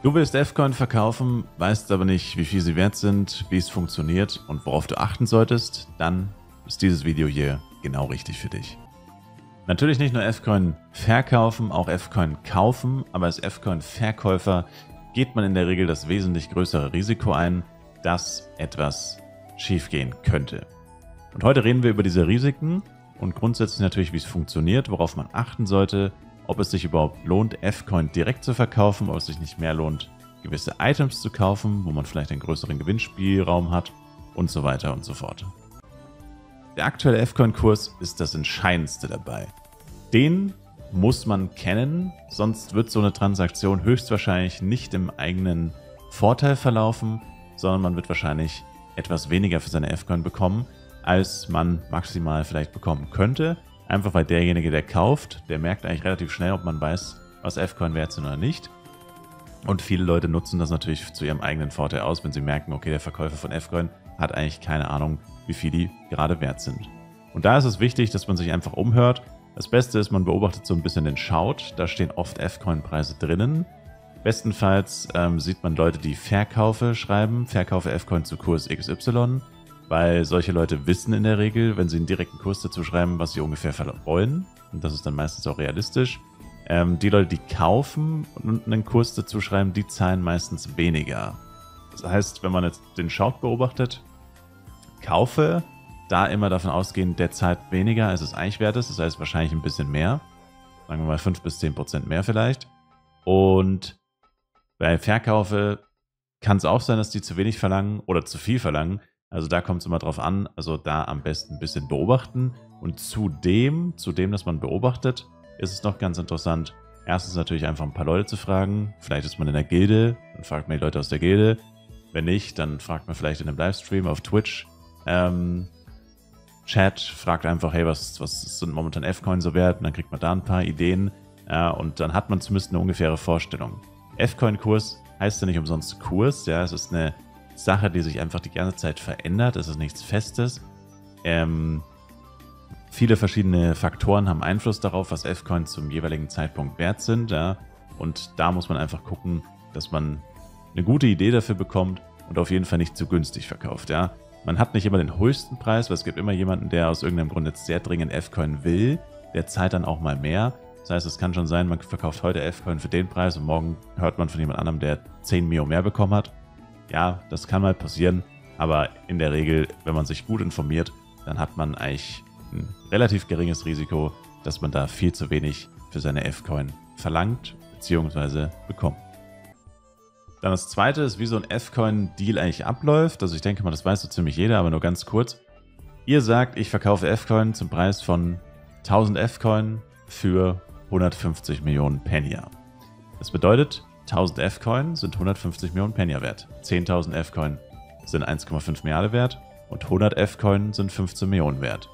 Du willst F-Coin verkaufen, weißt aber nicht, wie viel sie wert sind, wie es funktioniert und worauf du achten solltest, dann ist dieses Video hier genau richtig für dich. Natürlich nicht nur F-Coin verkaufen, auch F-Coin kaufen, aber als F-Coin-Verkäufer geht man in der Regel das wesentlich größere Risiko ein, dass etwas schiefgehen könnte. Und heute reden wir über diese Risiken und grundsätzlich natürlich, wie es funktioniert, worauf man achten sollte, ob es sich überhaupt lohnt, F-Coin direkt zu verkaufen, ob es sich nicht mehr lohnt, gewisse Items zu kaufen, wo man vielleicht einen größeren Gewinnspielraum hat und so weiter und so fort. Der aktuelle F-Coin-Kurs ist das Entscheidendste dabei. Den muss man kennen, sonst wird so eine Transaktion höchstwahrscheinlich nicht im eigenen Vorteil verlaufen, sondern man wird wahrscheinlich etwas weniger für seine F-Coin bekommen, als man maximal vielleicht bekommen könnte. Einfach weil derjenige, der kauft, der merkt eigentlich relativ schnell, ob man weiß, was F-Coin wert sind oder nicht. Und viele Leute nutzen das natürlich zu ihrem eigenen Vorteil aus, wenn sie merken, okay, der Verkäufer von F-Coin hat eigentlich keine Ahnung, wie viel die gerade wert sind. Und da ist es wichtig, dass man sich einfach umhört. Das Beste ist, man beobachtet so ein bisschen den Chart. Da stehen oft F-Coin-Preise drinnen. Bestenfalls sieht man Leute, die Verkaufe schreiben, Verkaufe F-Coin zu Kurs XY. Weil solche Leute wissen in der Regel, wenn sie einen direkten Kurs dazu schreiben, was sie ungefähr wollen. Und das ist dann meistens auch realistisch. Die Leute, die kaufen und einen Kurs dazu schreiben, die zahlen meistens weniger. Das heißt, wenn man jetzt den Chart beobachtet, kaufe, da immer davon ausgehen, der zahlt weniger, als es eigentlich wert ist. Das heißt wahrscheinlich ein bisschen mehr. Sagen wir mal 5 bis 10% mehr vielleicht. Und bei Verkaufe kann es auch sein, dass die zu wenig verlangen oder zu viel verlangen. Also da kommt es immer drauf an, also da am besten ein bisschen beobachten. Und zudem, dass man beobachtet, ist es noch ganz interessant, erstens natürlich einfach ein paar Leute zu fragen. Vielleicht ist man in der Gilde, dann fragt man die Leute aus der Gilde. Wenn nicht, dann fragt man vielleicht in einem Livestream auf Twitch. Chat, fragt einfach, hey, was sind momentan F-Coin so wert? Und dann kriegt man da ein paar Ideen. Und dann hat man zumindest eine ungefähre Vorstellung. F-Coin-Kurs heißt ja nicht umsonst Kurs, ja, es ist eine Sache, die sich einfach die ganze Zeit verändert. Es ist nichts Festes. Viele verschiedene Faktoren haben Einfluss darauf, was F-Coins zum jeweiligen Zeitpunkt wert sind. Ja? Und da muss man einfach gucken, dass man eine gute Idee dafür bekommt und auf jeden Fall nicht zu günstig verkauft. Ja? Man hat nicht immer den höchsten Preis, weil es gibt immer jemanden, der aus irgendeinem Grund jetzt sehr dringend F-Coin will. Der zahlt dann auch mal mehr. Das heißt, es kann schon sein, man verkauft heute F-Coin für den Preis und morgen hört man von jemand anderem, der 10 Mio mehr bekommen hat. Ja, das kann mal passieren, aber in der Regel, wenn man sich gut informiert, dann hat man eigentlich ein relativ geringes Risiko, dass man da viel zu wenig für seine F-Coin verlangt bzw. bekommt. Dann das zweite ist, wie so ein F-Coin-Deal eigentlich abläuft. Also ich denke mal, das weiß so ziemlich jeder, aber nur ganz kurz. Ihr sagt, ich verkaufe F-Coin zum Preis von 1000 F-Coin für 150 Millionen Penya. Das bedeutet, 1000 F-Coin sind 150 Millionen Penya wert. 10.000 F-Coin sind 1,5 Milliarden wert und 100 F-Coin sind 15 Millionen wert.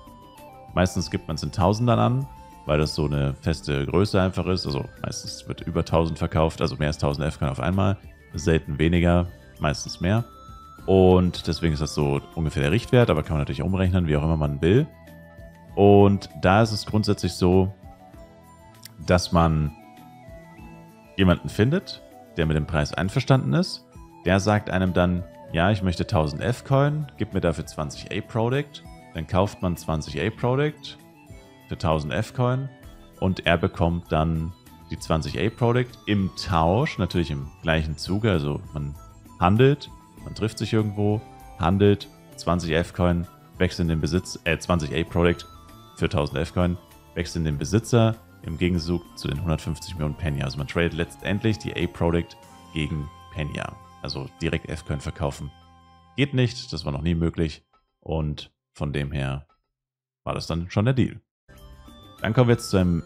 Meistens gibt man es in Tausendern an, weil das so eine feste Größe einfach ist. Also meistens wird über 1000 verkauft, also mehr als 1000 F-Coin auf einmal. Selten weniger, meistens mehr. Und deswegen ist das so ungefähr der Richtwert, aber kann man natürlich umrechnen, wie auch immer man will. Und da ist es grundsätzlich so, dass man jemanden findet, der mit dem Preis einverstanden ist. Der sagt einem dann, ja, ich möchte 1000 F-Coin, gib mir dafür 20 A-Product. Dann kauft man 20 A-Product für 1000 F-Coin und er bekommt dann die 20 A-Product im Tausch, natürlich im gleichen Zuge. Also man handelt, man trifft sich irgendwo, handelt 20 F-Coin, wechselt in den Besitz, 20 A-Product für 1000 F-Coin, wechselt in den Besitzer, im Gegenzug zu den 150 Millionen Penya. Also man tradet letztendlich die A-Product gegen Penya. Also direkt F-Coin verkaufen geht nicht, das war noch nie möglich und von dem her war das dann schon der Deal. Dann kommen wir jetzt zu einem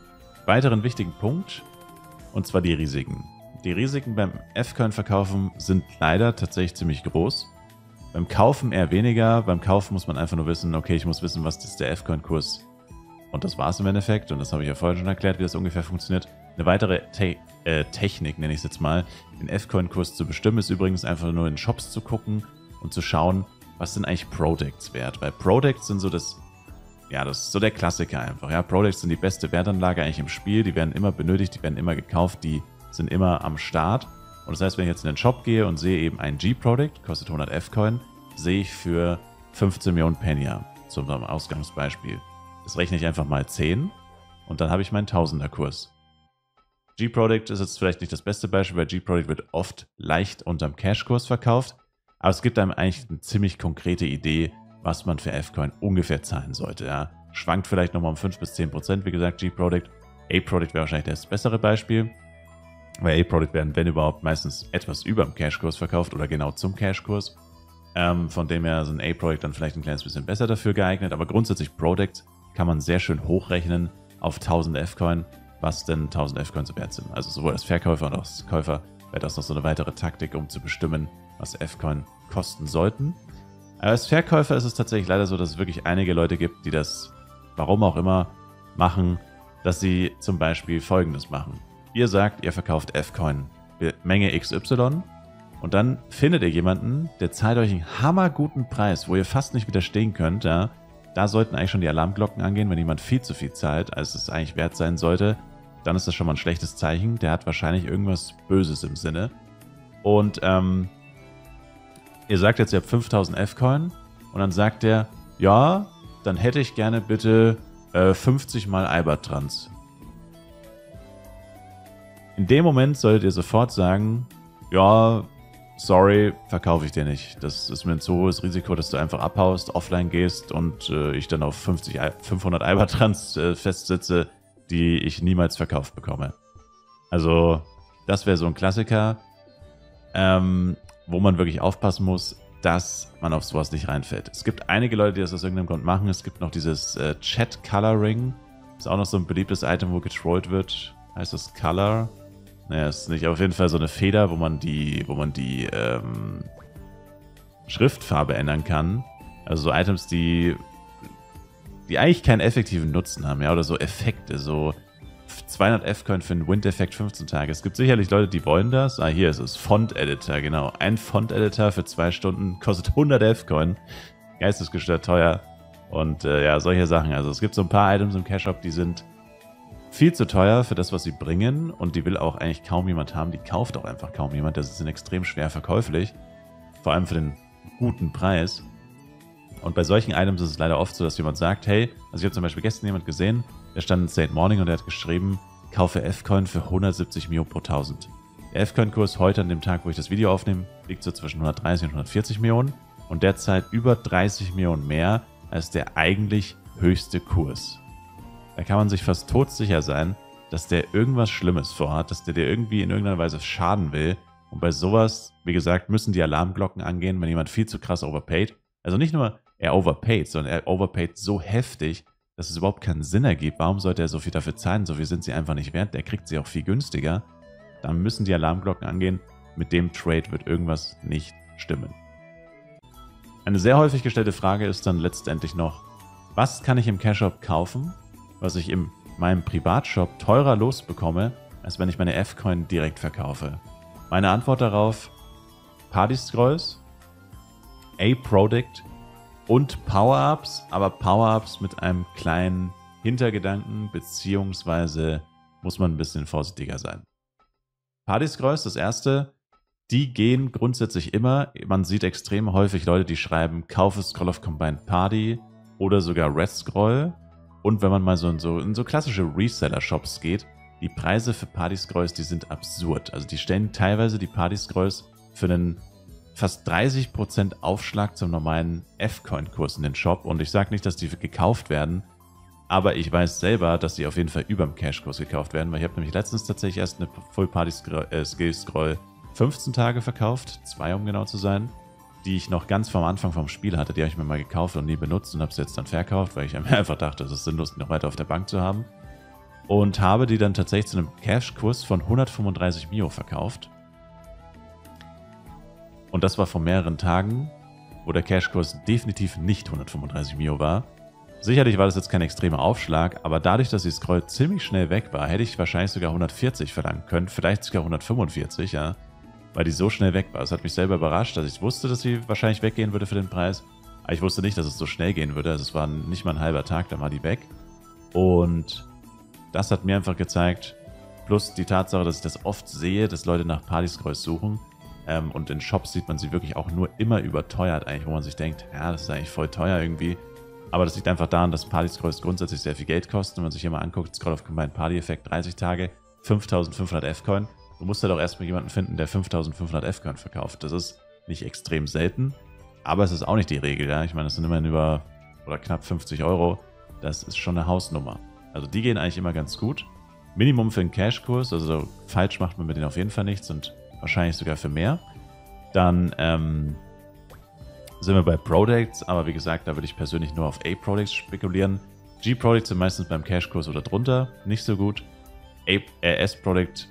weiteren wichtigen Punkt und zwar die Risiken. Die Risiken beim F-Coin verkaufen sind leider tatsächlich ziemlich groß. Beim Kaufen eher weniger. Beim Kaufen muss man einfach nur wissen, okay, ich muss wissen, was ist der F-Coin-Kurs. Und das war es im Endeffekt. Und das habe ich ja vorhin schon erklärt, wie das ungefähr funktioniert. Eine weitere Technik, nenne ich es jetzt mal, den F-Coin-Kurs zu bestimmen, ist übrigens einfach nur in Shops zu gucken und zu schauen, was sind eigentlich Products wert. Weil Products sind so das ist so der Klassiker einfach. Ja, Products sind die beste Wertanlage eigentlich im Spiel. Die werden immer benötigt, die werden immer gekauft, die sind immer am Start. Und das heißt, wenn ich jetzt in den Shop gehe und sehe eben ein G-Product, kostet 100 F-Coin, sehe ich für 15 Millionen Penya, zum Ausgangsbeispiel. Das rechne ich einfach mal 10 und dann habe ich meinen Tausender-Kurs. G-Product ist jetzt vielleicht nicht das beste Beispiel, weil G-Product wird oft leicht unterm Cash-Kurs verkauft, aber es gibt einem eigentlich eine ziemlich konkrete Idee, was man für F-Coin ungefähr zahlen sollte. Ja. Schwankt vielleicht nochmal um 5 bis 10%, wie gesagt, G-Product. A-Product wäre wahrscheinlich das bessere Beispiel, weil A-Product werden, wenn überhaupt, meistens etwas über dem Cash-Kurs verkauft oder genau zum Cash-Kurs. Von dem her sind A-Product dann vielleicht ein kleines bisschen besser dafür geeignet, aber grundsätzlich Products kann man sehr schön hochrechnen auf 1000 F-Coin, was denn 1000 F-Coins wert sind. Also sowohl als Verkäufer und als Käufer wäre das noch so eine weitere Taktik, um zu bestimmen, was F-Coin kosten sollten. Aber als Verkäufer ist es tatsächlich leider so, dass es wirklich einige Leute gibt, die das, warum auch immer, machen, dass sie zum Beispiel Folgendes machen. Ihr sagt, ihr verkauft F-Coin Menge XY und dann findet ihr jemanden, der zahlt euch einen hammerguten Preis, wo ihr fast nicht widerstehen könnt. Ja. Da sollten eigentlich schon die Alarmglocken angehen, wenn jemand viel zu viel zahlt, als es eigentlich wert sein sollte. Dann ist das schon mal ein schlechtes Zeichen. Der hat wahrscheinlich irgendwas Böses im Sinne. Und ihr sagt jetzt, ihr habt 5000 F-Coin und dann sagt er, ja, dann hätte ich gerne bitte 50 mal Albatrans. In dem Moment solltet ihr sofort sagen, ja, sorry, verkaufe ich dir nicht. Das ist mir ein zu hohes Risiko, dass du einfach abhaust, offline gehst und ich dann auf 500 Albatrans festsitze, die ich niemals verkauft bekomme. Also das wäre so ein Klassiker, wo man wirklich aufpassen muss, dass man auf sowas nicht reinfällt. Es gibt einige Leute, die das aus irgendeinem Grund machen. Es gibt noch dieses Chat-Coloring. Ist auch noch so ein beliebtes Item, wo getrollt wird. Heißt das Color? Naja, ist nicht. Auf jeden Fall so eine Feder, wo man die Schriftfarbe ändern kann. Also so Items, die eigentlich keinen effektiven Nutzen haben. Ja, oder so Effekte, so 200 F-Coin für einen Wind-Effekt 15 Tage. Es gibt sicherlich Leute, die wollen das. Ah, hier ist es. Font-Editor, genau. Ein Font-Editor für 2 Stunden kostet 100 F-Coin. Geistesgestört teuer. Und ja, solche Sachen. Also es gibt so ein paar Items im Cash-Shop, die sind viel zu teuer für das, was sie bringen. Und die will auch eigentlich kaum jemand haben. Die kauft auch einfach kaum jemand. Das ist extrem schwer verkäuflich. Vor allem für den guten Preis. Und bei solchen Items ist es leider oft so, dass jemand sagt, hey, also ich habe zum Beispiel gestern jemand gesehen, der stand in State Morning und der hat geschrieben, kaufe F-Coin für 170 Mio pro 1000. Der F-Coin-Kurs heute an dem Tag, wo ich das Video aufnehme, liegt so zwischen 130 und 140 Millionen und derzeit über 30 Millionen mehr als der eigentlich höchste Kurs. Da kann man sich fast todsicher sein, dass der irgendwas Schlimmes vorhat, dass der dir irgendwie in irgendeiner Weise schaden will. Und bei sowas, wie gesagt, müssen die Alarmglocken angehen, wenn jemand viel zu krass overpaid. Also nicht nur er overpaid, sondern er overpaid so heftig, dass es überhaupt keinen Sinn ergibt. Warum sollte er so viel dafür zahlen? So viel sind sie einfach nicht wert. Der kriegt sie auch viel günstiger. Dann müssen die Alarmglocken angehen. Mit dem Trade wird irgendwas nicht stimmen. Eine sehr häufig gestellte Frage ist dann letztendlich noch, was kann ich im Cash-Shop kaufen, was ich in meinem Privatshop teurer losbekomme, als wenn ich meine F-Coin direkt verkaufe? Meine Antwort darauf, Party-Scrolls, A-Product und Power-Ups, aber Power-Ups mit einem kleinen Hintergedanken, beziehungsweise muss man ein bisschen vorsichtiger sein. Party-Scrolls, das erste, die gehen grundsätzlich immer. Man sieht extrem häufig Leute, die schreiben, kaufe Scroll of Combined Party oder sogar Red Scroll. Und wenn man mal in so klassische Reseller-Shops geht, die Preise für Party-Scrolls, die sind absurd. Also die stellen teilweise die Party-Scrolls für einen fast 30% Aufschlag zum normalen F-Coin-Kurs in den Shop. Und ich sage nicht, dass die gekauft werden, aber ich weiß selber, dass die auf jeden Fall über dem Cash-Kurs gekauft werden, weil ich habe nämlich letztens tatsächlich erst eine Full-Party-Skill-Scroll 15 Tage verkauft, 2 um genau zu sein, die ich noch ganz vom Anfang vom Spiel hatte. Die habe ich mir mal gekauft und nie benutzt und habe sie jetzt dann verkauft, weil ich mir einfach dachte, es ist sinnlos, die noch weiter auf der Bank zu haben. Und habe die dann tatsächlich zu einem Cash-Kurs von 135 Mio verkauft. Und das war vor mehreren Tagen, wo der Cash-Kurs definitiv nicht 135 Mio war. Sicherlich war das jetzt kein extremer Aufschlag, aber dadurch, dass die Scroll ziemlich schnell weg war, hätte ich wahrscheinlich sogar 140 verlangen können, vielleicht sogar 145, ja, weil die so schnell weg war. Das hat mich selber überrascht, dass ich wusste, dass sie wahrscheinlich weggehen würde für den Preis, aber ich wusste nicht, dass es so schnell gehen würde. Also es war nicht mal ein halber Tag, dann war die weg. Und das hat mir einfach gezeigt, Plus die Tatsache, dass ich das oft sehe, dass Leute nach Partyscrolls suchen. Und in Shops sieht man sie wirklich auch nur immer überteuert eigentlich, wo man sich denkt, ja, das ist eigentlich voll teuer irgendwie. Aber das liegt einfach daran, dass Partyscrolls grundsätzlich sehr viel Geld kosten. Wenn man sich hier mal anguckt, Scroll of Combined Party Effekt, 30 Tage, 5500 F-Coin. Du musst ja doch erstmal jemanden finden, der 5500 F-Coin verkauft. Das ist nicht extrem selten, aber es ist auch nicht die Regel. Ja? Ich meine, das sind immerhin über oder knapp 50 Euro. Das ist schon eine Hausnummer. Also die gehen eigentlich immer ganz gut. Minimum für einen Cash-Kurs, also falsch macht man mit denen auf jeden Fall nichts und wahrscheinlich sogar für mehr. Dann sind wir bei Products, aber wie gesagt, da würde ich persönlich nur auf A-Products spekulieren. G-Products sind meistens beim Cash-Kurs oder drunter, nicht so gut. S-Product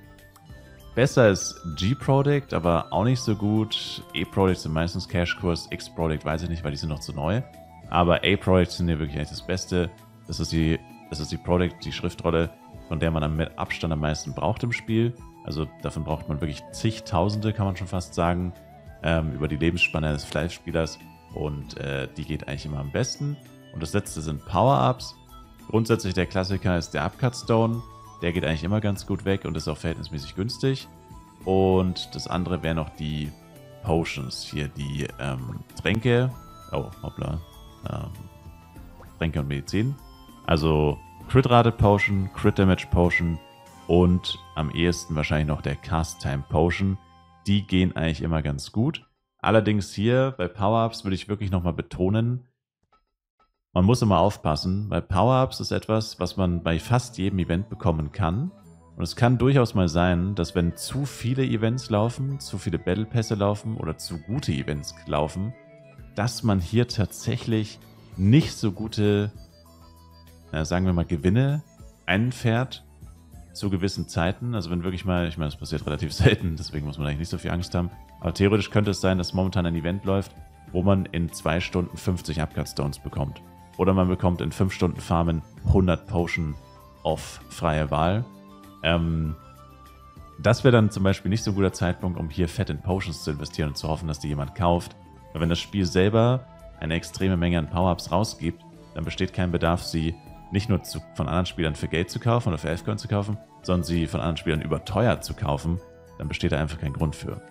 besser ist G-Product, aber auch nicht so gut. E-Products sind meistens Cash-Kurs, X-Product weiß ich nicht, weil die sind noch zu neu. Aber A-Products sind hier wirklich eigentlich das Beste. Das ist die Product, die Schriftrolle, von der man mit Abstand am meisten braucht im Spiel. Also davon braucht man wirklich zigtausende, kann man schon fast sagen, über die Lebensspanne des Fleischspielers. Und die geht eigentlich immer am besten. Und das letzte sind Power-Ups. Grundsätzlich der Klassiker ist der Upcut Stone. Der geht eigentlich immer ganz gut weg und ist auch verhältnismäßig günstig. Und das andere wären noch die Potions. Hier die Tränke. Oh, hoppla. Tränke und Medizin. Also Crit-Rate Potion, Crit Damage Potion und am ehesten wahrscheinlich noch der Cast Time Potion. Die gehen eigentlich immer ganz gut. Allerdings hier bei Power-Ups würde ich wirklich nochmal betonen, man muss immer aufpassen, weil Power-Ups ist etwas, was man bei fast jedem Event bekommen kann. Und es kann durchaus mal sein, dass wenn zu viele Events laufen, zu viele Battle Pässe laufen oder zu gute Events laufen, dass man hier tatsächlich nicht so gute, sagen wir mal, Gewinne einfährt zu gewissen Zeiten. Also wenn wirklich mal, ich meine, das passiert relativ selten, deswegen muss man eigentlich nicht so viel Angst haben. Aber theoretisch könnte es sein, dass momentan ein Event läuft, wo man in 2 Stunden 50 Upcut Stones bekommt. Oder man bekommt in 5 Stunden Farmen 100 Potion auf freie Wahl. Das wäre dann zum Beispiel nicht so ein guter Zeitpunkt, um hier fett in Potions zu investieren und zu hoffen, dass die jemand kauft. Weil wenn das Spiel selber eine extreme Menge an Power-Ups rausgibt, dann besteht kein Bedarf, sie nicht nur von anderen Spielern für Geld zu kaufen oder für F-Coin zu kaufen, sondern sie von anderen Spielern überteuert zu kaufen. Dann besteht da einfach kein Grund für.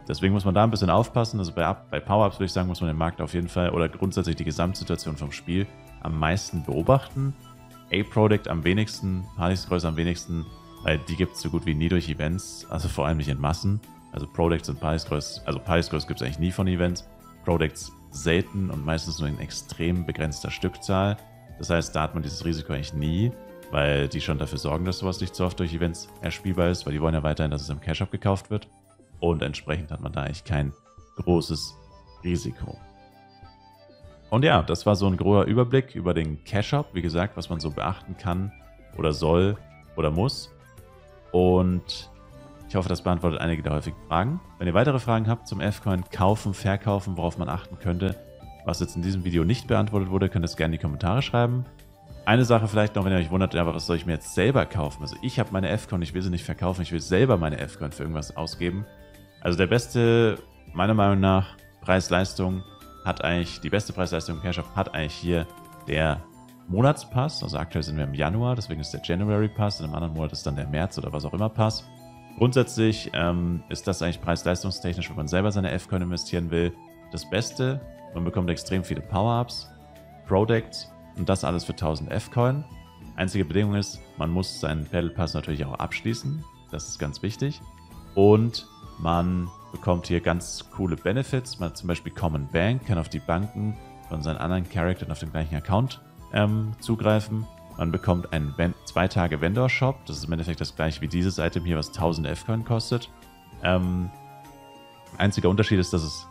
Deswegen muss man da ein bisschen aufpassen. Also bei Power-Ups würde ich sagen, muss man den Markt auf jeden Fall oder grundsätzlich die Gesamtsituation vom Spiel am meisten beobachten. A-Product am wenigsten, Partyscrolls am wenigsten, weil die gibt es so gut wie nie durch Events, also vor allem nicht in Massen. Also Products und Partyscrolls, also Partyscrolls gibt es eigentlich nie von Events. Products selten und meistens nur in extrem begrenzter Stückzahl. Das heißt, da hat man dieses Risiko eigentlich nie, weil die schon dafür sorgen, dass sowas nicht so oft durch Events erspielbar ist, weil die wollen ja weiterhin, dass es im Cash-Up gekauft wird. Und entsprechend hat man da eigentlich kein großes Risiko. Und ja, das war so ein grober Überblick über den Cash-Up, wie gesagt, was man so beachten kann oder soll oder muss. Und ich hoffe, das beantwortet einige der häufigen Fragen. Wenn ihr weitere Fragen habt zum F-Coin, kaufen, verkaufen, worauf man achten könnte, was jetzt in diesem Video nicht beantwortet wurde, könnt ihr es gerne in die Kommentare schreiben. Eine Sache vielleicht noch, wenn ihr euch wundert, ja, was soll ich mir jetzt selber kaufen? Also ich habe meine F-Coin, ich will sie nicht verkaufen, ich will selber meine F-Coin für irgendwas ausgeben. Also der beste, meiner Meinung nach, Preis-Leistung hat eigentlich, die beste Preis-Leistung im Cash-Up hat eigentlich hier der Monatspass. Also aktuell sind wir im Januar, deswegen ist der January Pass, in einem anderen Monat ist dann der März oder was auch immer Pass. Grundsätzlich ist das eigentlich preis-leistungstechnisch, wenn man selber seine F-Coin investieren will, das Beste. Man bekommt extrem viele Power-Ups, Products und das alles für 1000 F-Coin. Einzige Bedingung ist, man muss seinen Battle Pass natürlich auch abschließen. Das ist ganz wichtig. Und man bekommt hier ganz coole Benefits. Man hat zum Beispiel Common Bank, kann auf die Banken von seinen anderen Charakteren auf dem gleichen Account zugreifen. Man bekommt einen 2-Tage-Vendor-Shop. Das ist im Endeffekt das gleiche wie dieses Item hier, was 1000 F-Coin kostet. Einziger Unterschied ist, dass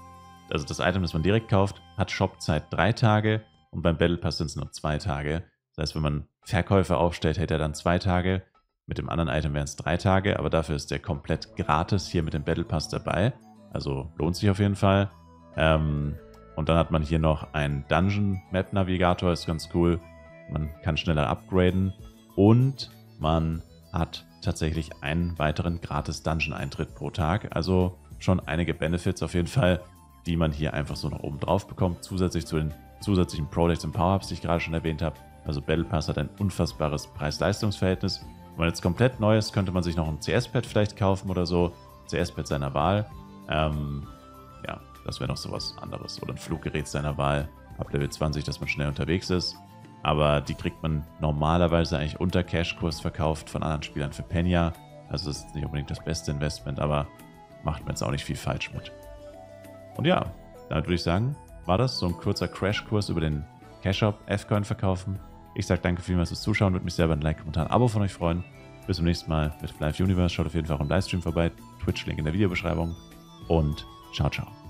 das Item, das man direkt kauft, hat Shopzeit 3 Tage und beim Battle Pass sind es nur 2 Tage. Das heißt, wenn man Verkäufer aufstellt, hätte er dann 2 Tage. Mit dem anderen Item wären es 3 Tage, aber dafür ist der komplett gratis hier mit dem Battle Pass dabei. Also lohnt sich auf jeden Fall. Und dann hat man hier noch einen Dungeon Map Navigator, ist ganz cool. Man kann schneller upgraden und man hat tatsächlich einen weiteren gratis Dungeon-Eintritt pro Tag. Also schon einige Benefits auf jeden Fall, die man hier einfach so noch oben drauf bekommt, zusätzlich zu den zusätzlichen Products und Power-Ups, die ich gerade schon erwähnt habe. Also Battle Pass hat ein unfassbares Preis-Leistungs-Verhältnis. Wenn man jetzt komplett neu ist, könnte man sich noch ein CS-Pad vielleicht kaufen oder so. CS-Pad seiner Wahl. Ja, das wäre noch sowas anderes. Oder ein Fluggerät seiner Wahl. Ab Level 20, dass man schnell unterwegs ist. Aber die kriegt man normalerweise eigentlich unter Cash-Kurs verkauft von anderen Spielern für Penya. Also das ist nicht unbedingt das beste Investment, aber macht man jetzt auch nicht viel falsch mit. Und ja, damit würde ich sagen, war das so ein kurzer Crash-Kurs über den Cash-Shop F-Coin verkaufen. Ich sage danke vielmals fürs Zuschauen, würde mich selber ein Like, Kommentar, ein Abo von euch freuen. Bis zum nächsten Mal mit Live Universe. Schaut auf jeden Fall auch im Livestream vorbei. Twitch-Link in der Videobeschreibung. Und ciao, ciao.